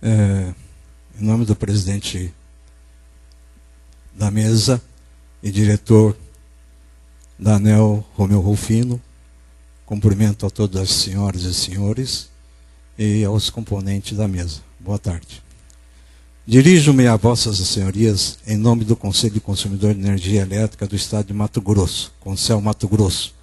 Em nome do presidente da mesa e diretor da ANEEL, Romeu Rufino, cumprimento a todas as senhoras e senhores e aos componentes da mesa. Boa tarde. Dirijo-me a vossas senhorias em nome do Conselho de Consumidor de Energia Elétrica do Estado de Mato Grosso, Concel Mato Grosso,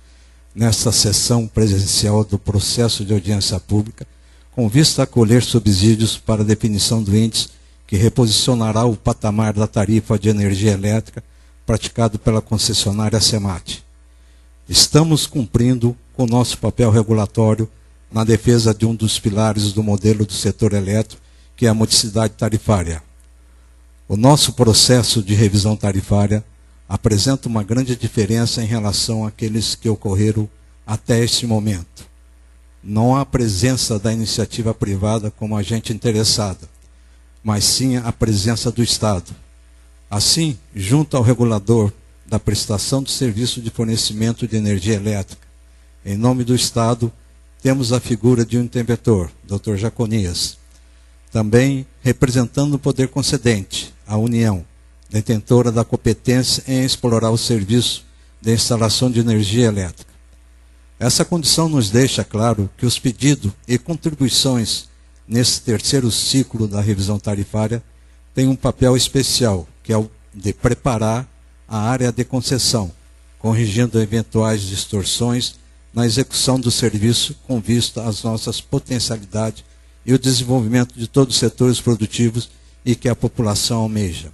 nesta sessão presencial do processo de audiência pública, com vista a colher subsídios para a definição do índice que reposicionará o patamar da tarifa de energia elétrica praticado pela concessionária SEMAT. Estamos cumprindo com o nosso papel regulatório na defesa de um dos pilares do modelo do setor elétrico, que é a modicidade tarifária. O nosso processo de revisão tarifária apresenta uma grande diferença em relação àqueles que ocorreram até este momento. Não há presença da iniciativa privada como agente interessada, mas sim a presença do Estado. Assim, junto ao regulador da prestação de serviço de fornecimento de energia elétrica, em nome do Estado, temos a figura de um interventor, Dr. Jaconias. Também representando o poder concedente, a União, detentora da competência em explorar o serviço de instalação de energia elétrica. Essa condição nos deixa claro que os pedidos e contribuições nesse terceiro ciclo da revisão tarifária têm um papel especial, que é o de preparar a área de concessão, corrigindo eventuais distorções na execução do serviço com vista às nossas potencialidades e o desenvolvimento de todos os setores produtivos e que a população almeja.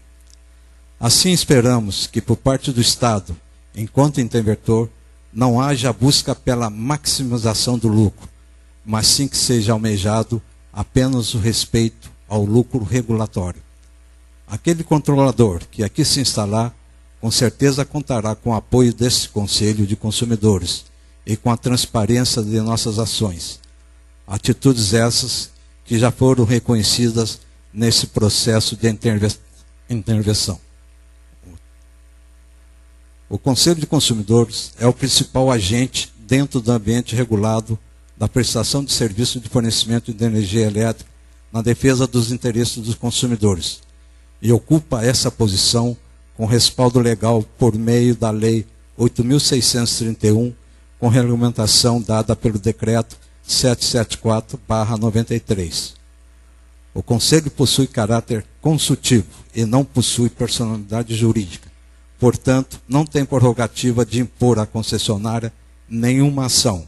Assim esperamos que por parte do Estado, enquanto interventor, não haja busca pela maximização do lucro, mas sim que seja almejado apenas o respeito ao lucro regulatório. Aquele controlador que aqui se instalar, com certeza contará com o apoio desse Conselho de Consumidores e com a transparência de nossas ações. Atitudes essas que já foram reconhecidas nesse processo de intervenção. O Conselho de Consumidores é o principal agente dentro do ambiente regulado da prestação de serviço de fornecimento de energia elétrica na defesa dos interesses dos consumidores e ocupa essa posição com respaldo legal por meio da Lei 8.631, com regulamentação dada pelo Decreto 774/93. O Conselho possui caráter consultivo e não possui personalidade jurídica. Portanto, não tem prerrogativa de impor à concessionária nenhuma ação,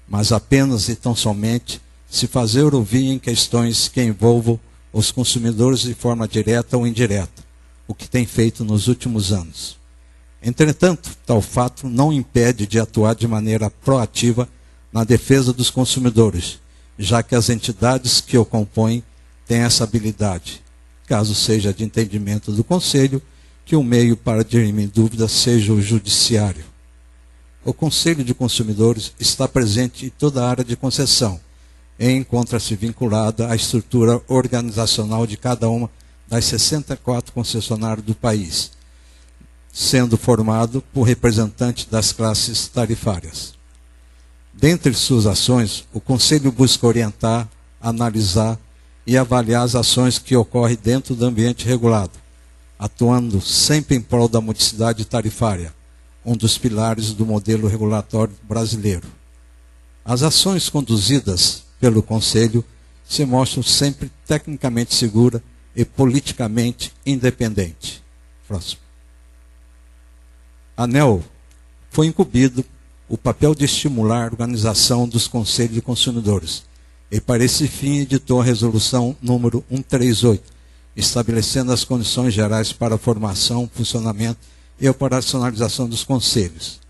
mas apenas e tão somente se fazer ouvir em questões que envolvam os consumidores de forma direta ou indireta, o que tem feito nos últimos anos. Entretanto, tal fato não impede de atuar de maneira proativa na defesa dos consumidores, já que as entidades que o compõem têm essa habilidade, caso seja de entendimento do Conselho, que o meio para dirimir dúvidas seja o judiciário. O Conselho de Consumidores está presente em toda a área de concessão e encontra-se vinculada à estrutura organizacional de cada uma das 64 concessionárias do país, sendo formado por representantes das classes tarifárias. Dentre suas ações, o Conselho busca orientar, analisar e avaliar as ações que ocorrem dentro do ambiente regulado, atuando sempre em prol da modicidade tarifária, um dos pilares do modelo regulatório brasileiro. As ações conduzidas pelo Conselho se mostram sempre tecnicamente seguras e politicamente independentes. Próximo. A ANEEL foi incumbido o papel de estimular a organização dos Conselhos de Consumidores e, para esse fim, editou a Resolução número 138, estabelecendo as condições gerais para a formação, funcionamento e operacionalização dos conselhos.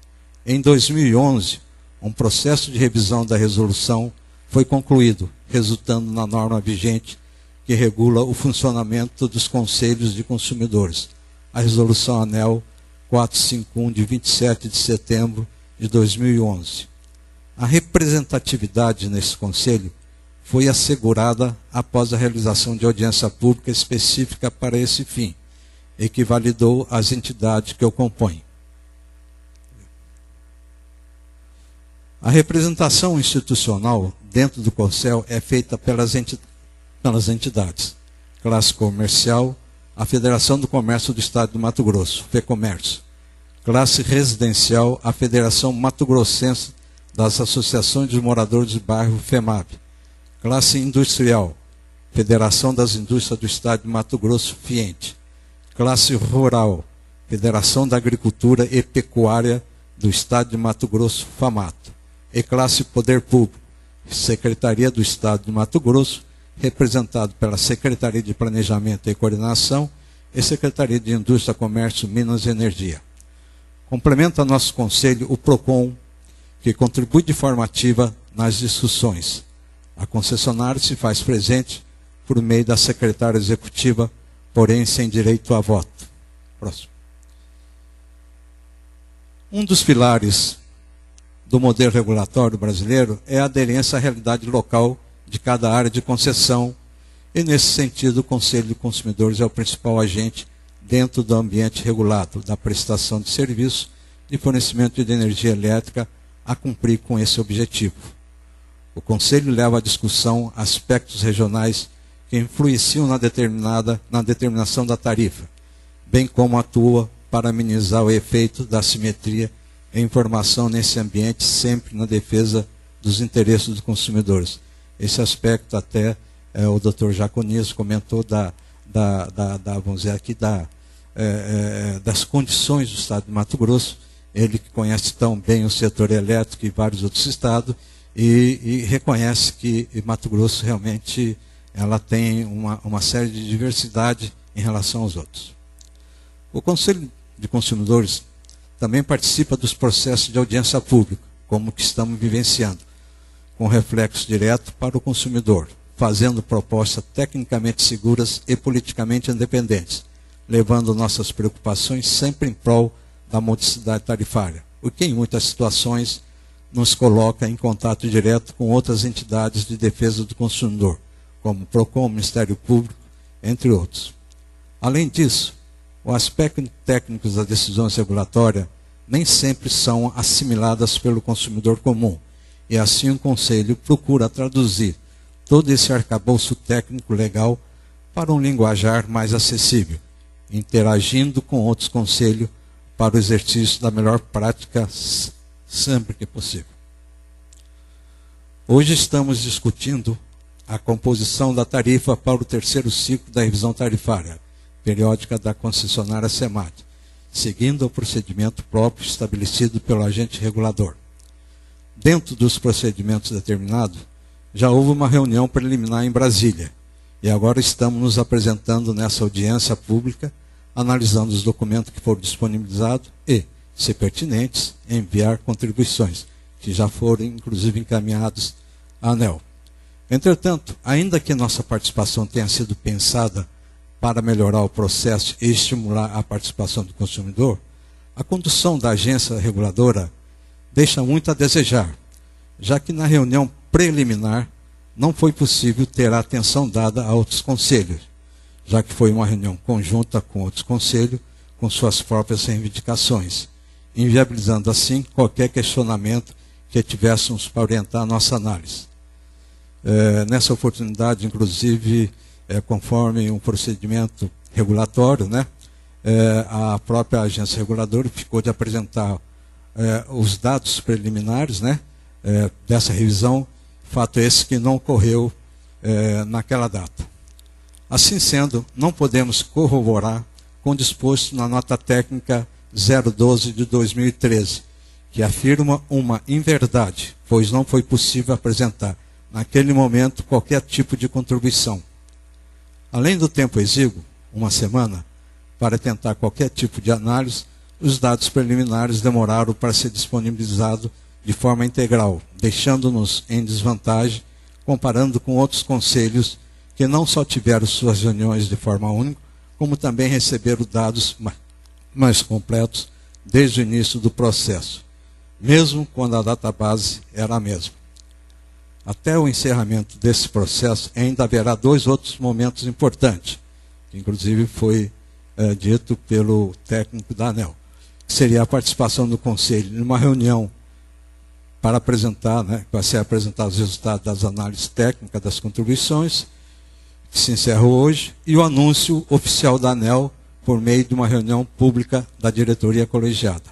Em 2011, um processo de revisão da resolução foi concluído, resultando na norma vigente que regula o funcionamento dos conselhos de consumidores, a Resolução ANEEL 451, de 27 de setembro de 2011. A representatividade nesse conselho foi assegurada após a realização de audiência pública específica para esse fim, e que validou as entidades que o compõem. A representação institucional dentro do Conselho é feita pelas pelas entidades. Classe comercial, a Federação do Comércio do Estado do Mato Grosso, FEComércio. Classe residencial, a Federação Mato Grossense das Associações de Moradores de Bairro, FEMAB. Classe industrial, Federação das Indústrias do Estado de Mato Grosso, FIENTE. Classe rural, Federação da Agricultura e Pecuária do Estado de Mato Grosso, FAMATO. E classe poder público, Secretaria do Estado de Mato Grosso, representado pela Secretaria de Planejamento e Coordenação e Secretaria de Indústria, Comércio, Minas e Energia. Complementa nosso conselho o PROCON, que contribui de forma ativa nas discussões. A concessionária se faz presente por meio da secretária executiva, porém sem direito a voto. Próximo. Um dos pilares do modelo regulatório brasileiro é a aderência à realidade local de cada área de concessão, e nesse sentido o Conselho de Consumidores é o principal agente dentro do ambiente regulado da prestação de serviço de fornecimento de energia elétrica a cumprir com esse objetivo. O Conselho leva à discussão aspectos regionais que influenciam na determinação da tarifa, bem como atua para amenizar o efeito da assimetria e informação nesse ambiente, sempre na defesa dos interesses dos consumidores. Esse aspecto até o Dr. Jaconias comentou vamos dizer aqui, das condições do Estado de Mato Grosso, ele que conhece tão bem o setor elétrico e vários outros estados, e reconhece que Mato Grosso realmente ela tem uma série de diversidade em relação aos outros. O Conselho de Consumidores também participa dos processos de audiência pública, como o que estamos vivenciando, com reflexo direto para o consumidor, fazendo propostas tecnicamente seguras e politicamente independentes, levando nossas preocupações sempre em prol da modicidade tarifária, o que em muitas situações nos coloca em contato direto com outras entidades de defesa do consumidor, como o PROCON, Ministério Público, entre outros. Além disso, os aspectos técnicos das decisões regulatórias nem sempre são assimiladas pelo consumidor comum, e assim o Conselho procura traduzir todo esse arcabouço técnico legal para um linguajar mais acessível, interagindo com outros conselhos para o exercício da melhor prática sempre que possível. Hoje estamos discutindo a composição da tarifa para o terceiro ciclo da revisão tarifária periódica da concessionária SEMAD, seguindo o procedimento próprio estabelecido pelo agente regulador. Dentro dos procedimentos determinados, já houve uma reunião preliminar em Brasília, e agora estamos nos apresentando nessa audiência pública, analisando os documentos que foram disponibilizados e, se pertinentes, enviar contribuições, que já foram inclusive encaminhados à ANEEL. Entretanto, ainda que nossa participação tenha sido pensada para melhorar o processo e estimular a participação do consumidor, a condução da agência reguladora deixa muito a desejar, já que na reunião preliminar não foi possível ter a atenção dada a outros conselhos, já que foi uma reunião conjunta com outros conselhos, com suas próprias reivindicações, inviabilizando assim qualquer questionamento que tivéssemos para orientar a nossa análise. Nessa oportunidade, inclusive, conforme um procedimento regulatório, a própria agência reguladora ficou de apresentar os dados preliminares dessa revisão, fato esse que não ocorreu naquela data. Assim sendo, não podemos corroborar com o disposto na nota técnica 012 de 2013, que afirma uma inverdade, pois não foi possível apresentar, naquele momento, qualquer tipo de contribuição. Além do tempo exíguo, uma semana, para tentar qualquer tipo de análise, os dados preliminares demoraram para ser disponibilizados de forma integral, deixando-nos em desvantagem, comparando com outros conselhos que não só tiveram suas reuniões de forma única, como também receberam dados mais completos desde o início do processo, mesmo quando a database era a mesma. Até o encerramento desse processo, ainda haverá dois outros momentos importantes, que inclusive foi dito pelo técnico da ANEEL, que seria a participação do Conselho numa reunião para apresentar, vai ser apresentado os resultados das análises técnicas das contribuições, que se encerra hoje, e o anúncio oficial da ANEEL por meio de uma reunião pública da diretoria colegiada.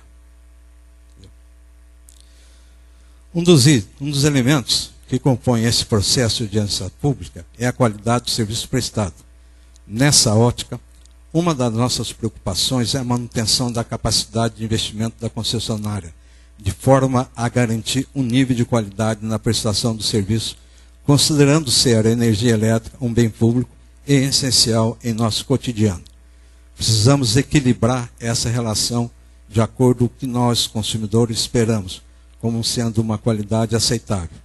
Um dos elementos que compõem esse processo de audiência pública é a qualidade do serviço prestado. Nessa ótica, uma das nossas preocupações é a manutenção da capacidade de investimento da concessionária, de forma a garantir um nível de qualidade na prestação do serviço, considerando ser a energia elétrica um bem público e essencial em nosso cotidiano. Precisamos equilibrar essa relação de acordo com o que nós, consumidores, esperamos, como sendo uma qualidade aceitável.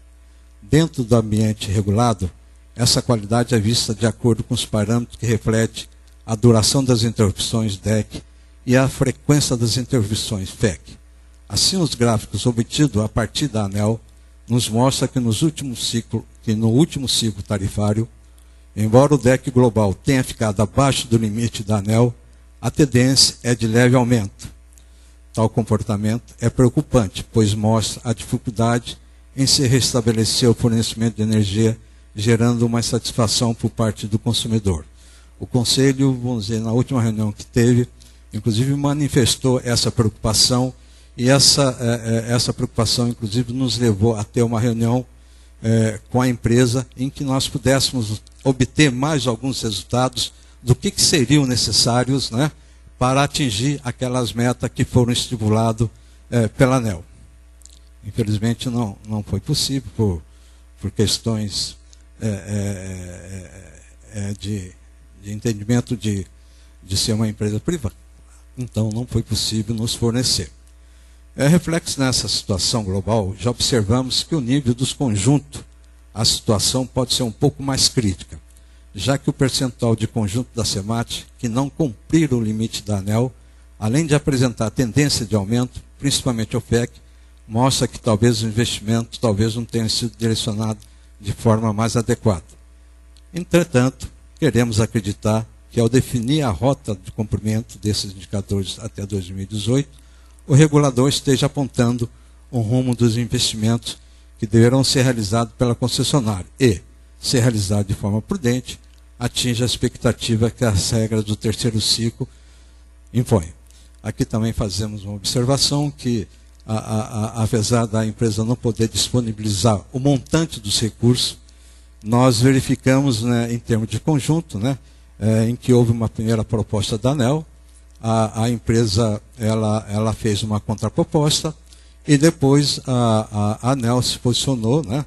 Dentro do ambiente regulado, essa qualidade é vista de acordo com os parâmetros que refletem a duração das interrupções DEC e a frequência das interrupções FEC. Assim, os gráficos obtidos a partir da ANEEL nos mostram que no último ciclo tarifário, embora o DEC global tenha ficado abaixo do limite da ANEEL, a tendência é de leve aumento. Tal comportamento é preocupante, pois mostra a dificuldade em se restabelecer o fornecimento de energia, gerando uma insatisfação por parte do consumidor. O Conselho, vamos dizer, na última reunião que teve, inclusive manifestou essa preocupação, e essa preocupação, inclusive, nos levou a ter uma reunião com a empresa em que nós pudéssemos obter mais alguns resultados do que seriam necessários, né, para atingir aquelas metas que foram estipuladas pela ANEEL. Infelizmente não foi possível por questões de entendimento de ser uma empresa privada. Então não foi possível nos fornecer. Reflexo nessa situação global, já observamos que o nível dos conjuntos, a situação pode ser um pouco mais crítica, já que o percentual de conjunto da SEMAT que não cumpriram o limite da ANEEL, além de apresentar tendência de aumento, principalmente o FEC, mostra que talvez o investimento não tenha sido direcionado de forma mais adequada. Entretanto, queremos acreditar que ao definir a rota de cumprimento desses indicadores até 2018, o regulador esteja apontando um rumo dos investimentos que deverão ser realizados pela concessionária e, ser realizado de forma prudente, atinja a expectativa que as regras do terceiro ciclo impõem. Aqui também fazemos uma observação que, apesar da empresa não poder disponibilizar o montante dos recursos, nós verificamos, né, em termos de conjunto, né, em que houve uma primeira proposta da ANEEL, a empresa ela fez uma contraproposta e depois a ANEEL se posicionou, né,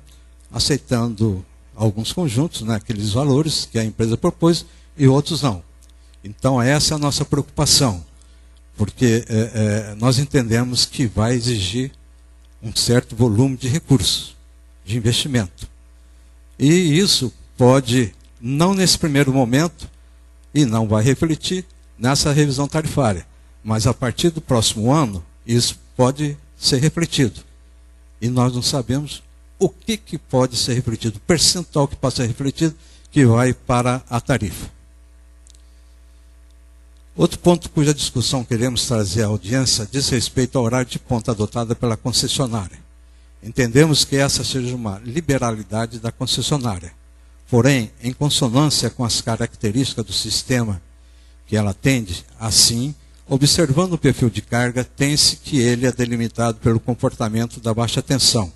aceitando alguns conjuntos, né, aqueles valores que a empresa propôs e outros não. Então essa é a nossa preocupação, porque nós entendemos que vai exigir um certo volume de recursos, de investimento. E isso pode, não nesse primeiro momento, e não vai refletir nessa revisão tarifária, mas a partir do próximo ano, isso pode ser refletido. E nós não sabemos o que pode ser refletido, o percentual que pode ser refletido, que vai para a tarifa. Outro ponto cuja discussão queremos trazer à audiência diz respeito ao horário de ponta adotado pela concessionária. Entendemos que essa seja uma liberalidade da concessionária. Porém, em consonância com as características do sistema que ela atende, assim, observando o perfil de carga, tem-se que ele é delimitado pelo comportamento da baixa tensão.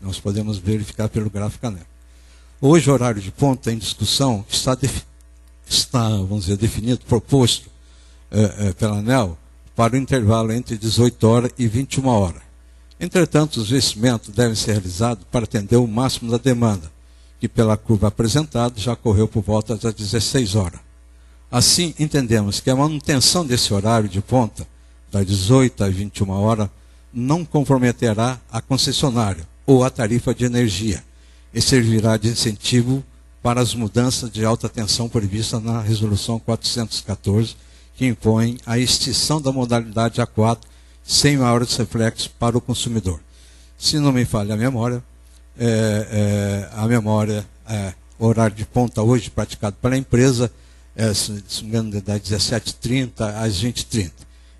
Nós podemos verificar pelo gráfico ANEEL. Hoje, o horário de ponta em discussão está vamos dizer, definido, proposto pela ANEEL para o intervalo entre 18 horas e 21 horas. Entretanto, os investimentos devem ser realizados para atender o máximo da demanda, que pela curva apresentada já ocorreu por volta das 16 horas. Assim, entendemos que a manutenção desse horário de ponta, das 18 às 21 horas, não comprometerá a concessionária ou a tarifa de energia e servirá de incentivo para as mudanças de alta tensão previstas na Resolução 414, que impõe a extinção da modalidade A4 sem maiores reflexos para o consumidor. Se não me falha a memória, o horário de ponta hoje praticado pela empresa se não me engano, das 17h30 às 20h30.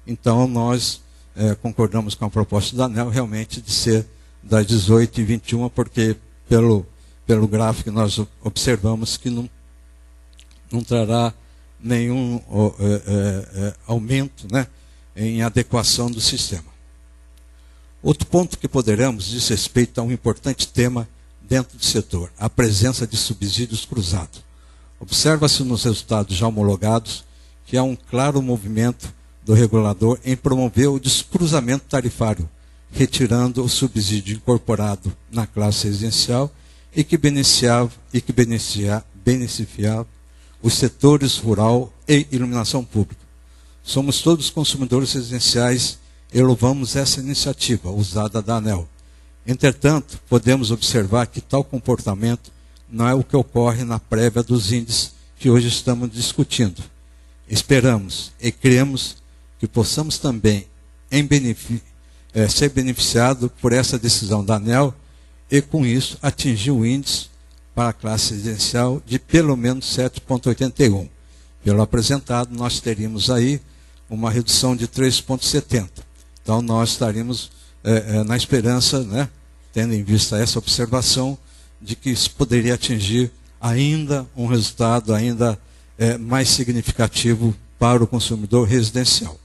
Então, nós concordamos com a proposta da ANEEL realmente de ser das 18h21, porque pelo gráfico nós observamos que não trará nenhum aumento, né, em adequação do sistema. Outro ponto que poderemos diz respeito a um importante tema dentro do setor, a presença de subsídios cruzados. Observa-se nos resultados já homologados que há um claro movimento do regulador em promover o descruzamento tarifário, retirando o subsídio incorporado na classe residencial e que beneficiava os setores rural e iluminação pública. Somos todos consumidores residenciais e louvamos essa iniciativa usada da ANEEL. Entretanto, podemos observar que tal comportamento não é o que ocorre na prévia dos índices que hoje estamos discutindo. Esperamos e cremos que possamos também ser beneficiados por essa decisão da ANEEL e, com isso, atingir o índice para a classe residencial de pelo menos 7,81. Pelo apresentado, nós teríamos aí uma redução de 3,70. Então, nós estaríamos na esperança, né, tendo em vista essa observação, de que isso poderia atingir ainda um resultado ainda mais significativo para o consumidor residencial.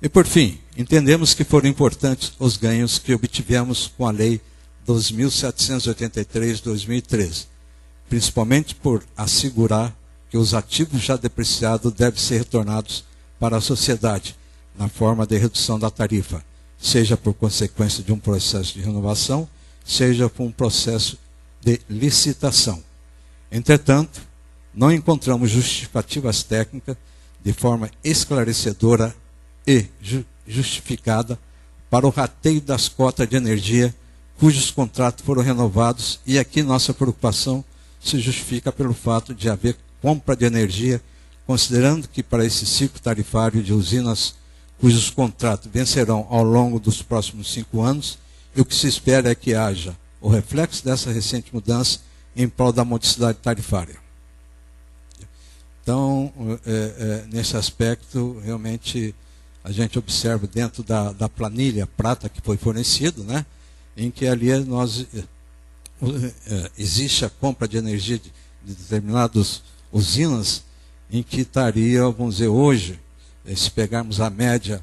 E, por fim, entendemos que foram importantes os ganhos que obtivemos com a Lei 2.783/2013, principalmente por assegurar que os ativos já depreciados devem ser retornados para a sociedade, na forma de redução da tarifa, seja por consequência de um processo de renovação, seja por um processo de licitação. Entretanto, não encontramos justificativas técnicas de forma esclarecedora e justificada para o rateio das cotas de energia cujos contratos foram renovados, e aqui nossa preocupação se justifica pelo fato de haver compra de energia, considerando que para esse ciclo tarifário de usinas cujos contratos vencerão ao longo dos próximos 5 anos, e o que se espera é que haja o reflexo dessa recente mudança em prol da modicidade tarifária. Então, nesse aspecto, realmente, a gente observa dentro da planilha prata que foi fornecido, né, em que ali existe a compra de energia de determinadas usinas, em que estaria, vamos dizer, hoje, se pegarmos a média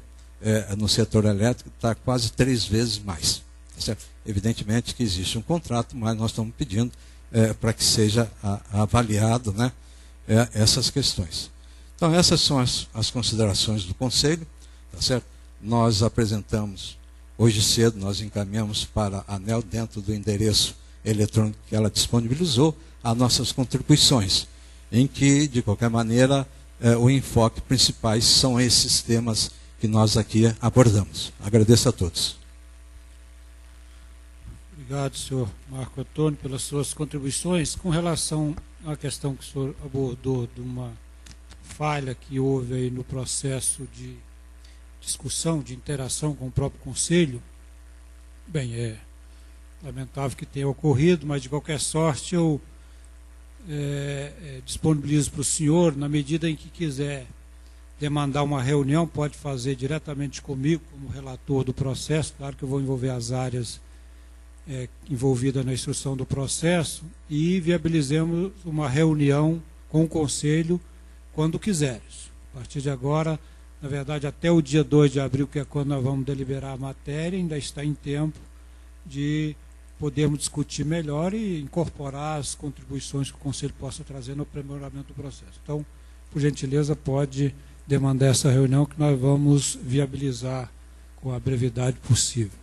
no setor elétrico, está quase 3 vezes mais. Certo? Evidentemente que existe um contrato, mas nós estamos pedindo para que seja avaliado, né, essas questões. Então, essas são as considerações do Conselho. Tá certo? Nós apresentamos, hoje cedo, nós encaminhamos para a ANEEL, dentro do endereço eletrônico que ela disponibilizou, as nossas contribuições, em que, de qualquer maneira, o enfoque principais são esses temas que nós aqui abordamos. Agradeço a todos. Obrigado, senhor Marco Antônio, pelas suas contribuições. Com relação à questão que o senhor abordou de uma falha que houve aí no processo de discussão, de interação com o próprio Conselho, bem, é lamentável que tenha ocorrido, mas de qualquer sorte eu disponibilizo para o senhor, na medida em que quiser demandar uma reunião, pode fazer diretamente comigo, como relator do processo. Claro que eu vou envolver as áreas envolvidas na instrução do processo, e viabilizemos uma reunião com o Conselho quando quiseres. A partir de agora, na verdade, até o dia 2 de abril, que é quando nós vamos deliberar a matéria, ainda está em tempo de podermos discutir melhor e incorporar as contribuições que o Conselho possa trazer no aprimoramento do processo. Então, por gentileza, pode demandar essa reunião que nós vamos viabilizar com a brevidade possível.